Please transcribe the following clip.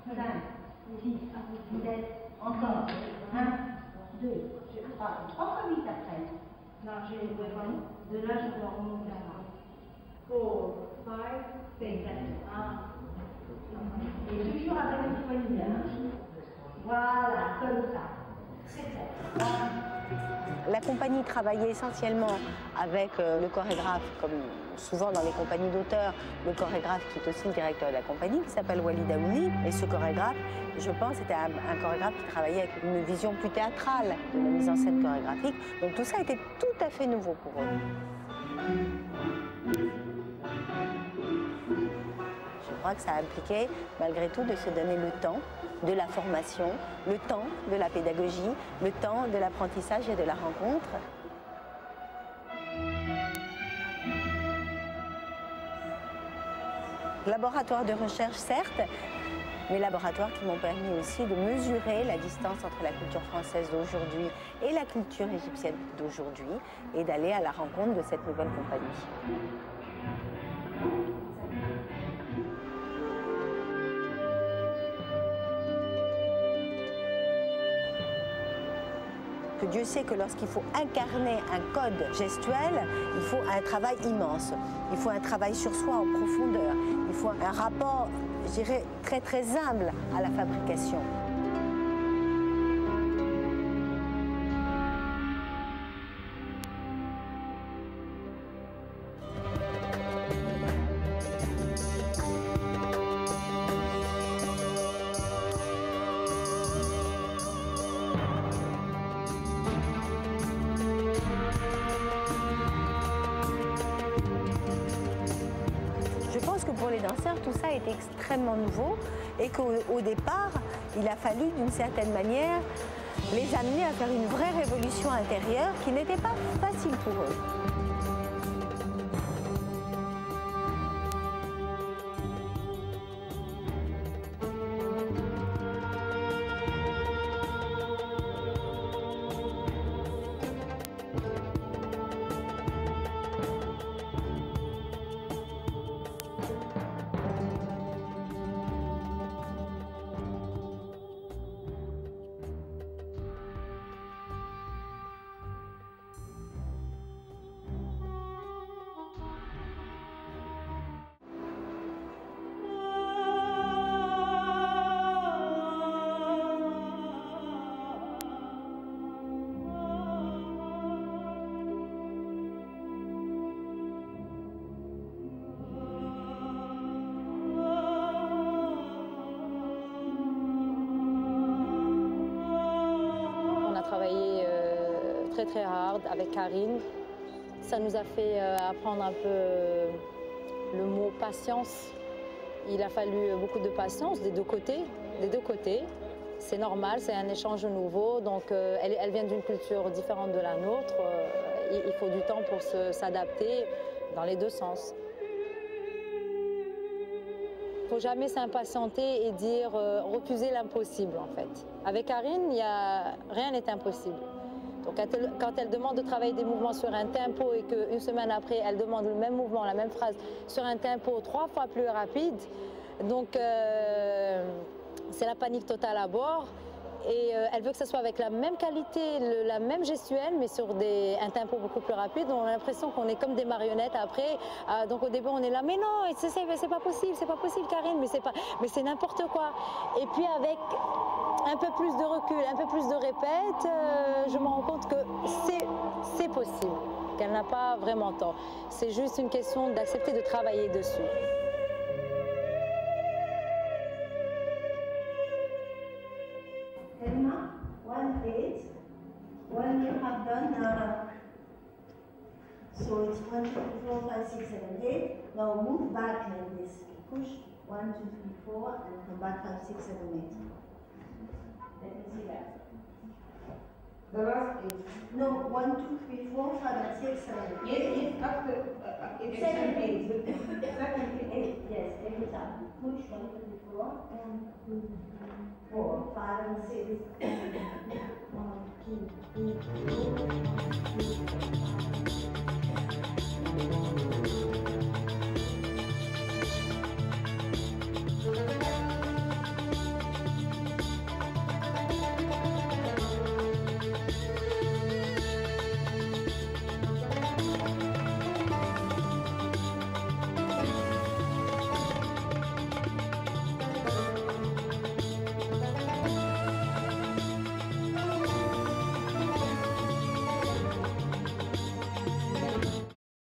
5, 6, 7, encore. 1, 2, 3, encore vite après. Là, j'ai le bâton. De là, je dois remonter à là. 4, 5, 6, 7. Et toujours avec une poignée. Voilà, comme ça. C'est clair. La compagnie travaillait essentiellement avec le chorégraphe, comme souvent dans les compagnies d'auteurs, le chorégraphe qui est aussi le directeur de la compagnie, qui s'appelle Walid Aouni. Et ce chorégraphe, je pense, était un chorégraphe qui travaillait avec une vision plus théâtrale de la mise en scène chorégraphique. Donc tout ça était tout à fait nouveau pour eux. Je crois que ça impliquait, malgré tout, de se donner le temps de la formation, le temps de la pédagogie, le temps de l'apprentissage et de la rencontre. Laboratoire de recherche, certes, mais laboratoires qui m'ont permis aussi de mesurer la distance entre la culture française d'aujourd'hui et la culture égyptienne d'aujourd'hui et d'aller à la rencontre de cette nouvelle compagnie. Que Dieu sait que lorsqu'il faut incarner un code gestuel, il faut un travail immense. Il faut un travail sur soi en profondeur. Il faut un rapport, je dirais, très très humble à la fabrication. Pour les danseurs, tout ça était extrêmement nouveau et qu'au départ, il a fallu d'une certaine manière les amener à faire une vraie révolution intérieure qui n'était pas facile pour eux. Très hard avec Karine. Ça nous a fait apprendre un peu le mot patience. Il a fallu beaucoup de patience des deux côtés. C'est normal, c'est un échange nouveau, donc elle vient d'une culture différente de la nôtre. Il faut du temps pour s'adapter dans les deux sens. Il ne faut jamais s'impatienter et dire refuser l'impossible en fait. Avec Karine, rien n'est impossible. Donc quand elle demande de travailler des mouvements sur un tempo et qu'une semaine après, elle demande le même mouvement, la même phrase, sur un tempo 3 fois plus rapide, donc c'est la panique totale à bord. Et elle veut que ce soit avec la même qualité, la même gestuelle, mais sur un tempo beaucoup plus rapide. On a l'impression qu'on est comme des marionnettes après. Donc au début, on est là, mais non, c'est pas possible, Karine, mais c'est n'importe quoi. Et puis avec un peu plus de recul, un peu plus de répète, je me rends compte que c'est possible, qu'elle n'a pas vraiment tort. C'est juste une question d'accepter de travailler dessus. When you have done, so it's 1, 2, 3, 4, 5, 6, 7, 8. Now move back like this. Push 1, 2, 3, 4, and come back 5, 6, 7, 8. Let me see that. The last 8. No, 1, 2, 3, 4, 5, 6, 7, 8. Yes, after 7, 8. 7, 8. Yes, every time. Push 1, 2, 3, 4, 1, 2, 3, 4, 5, 6. 1, 2, 3, 4.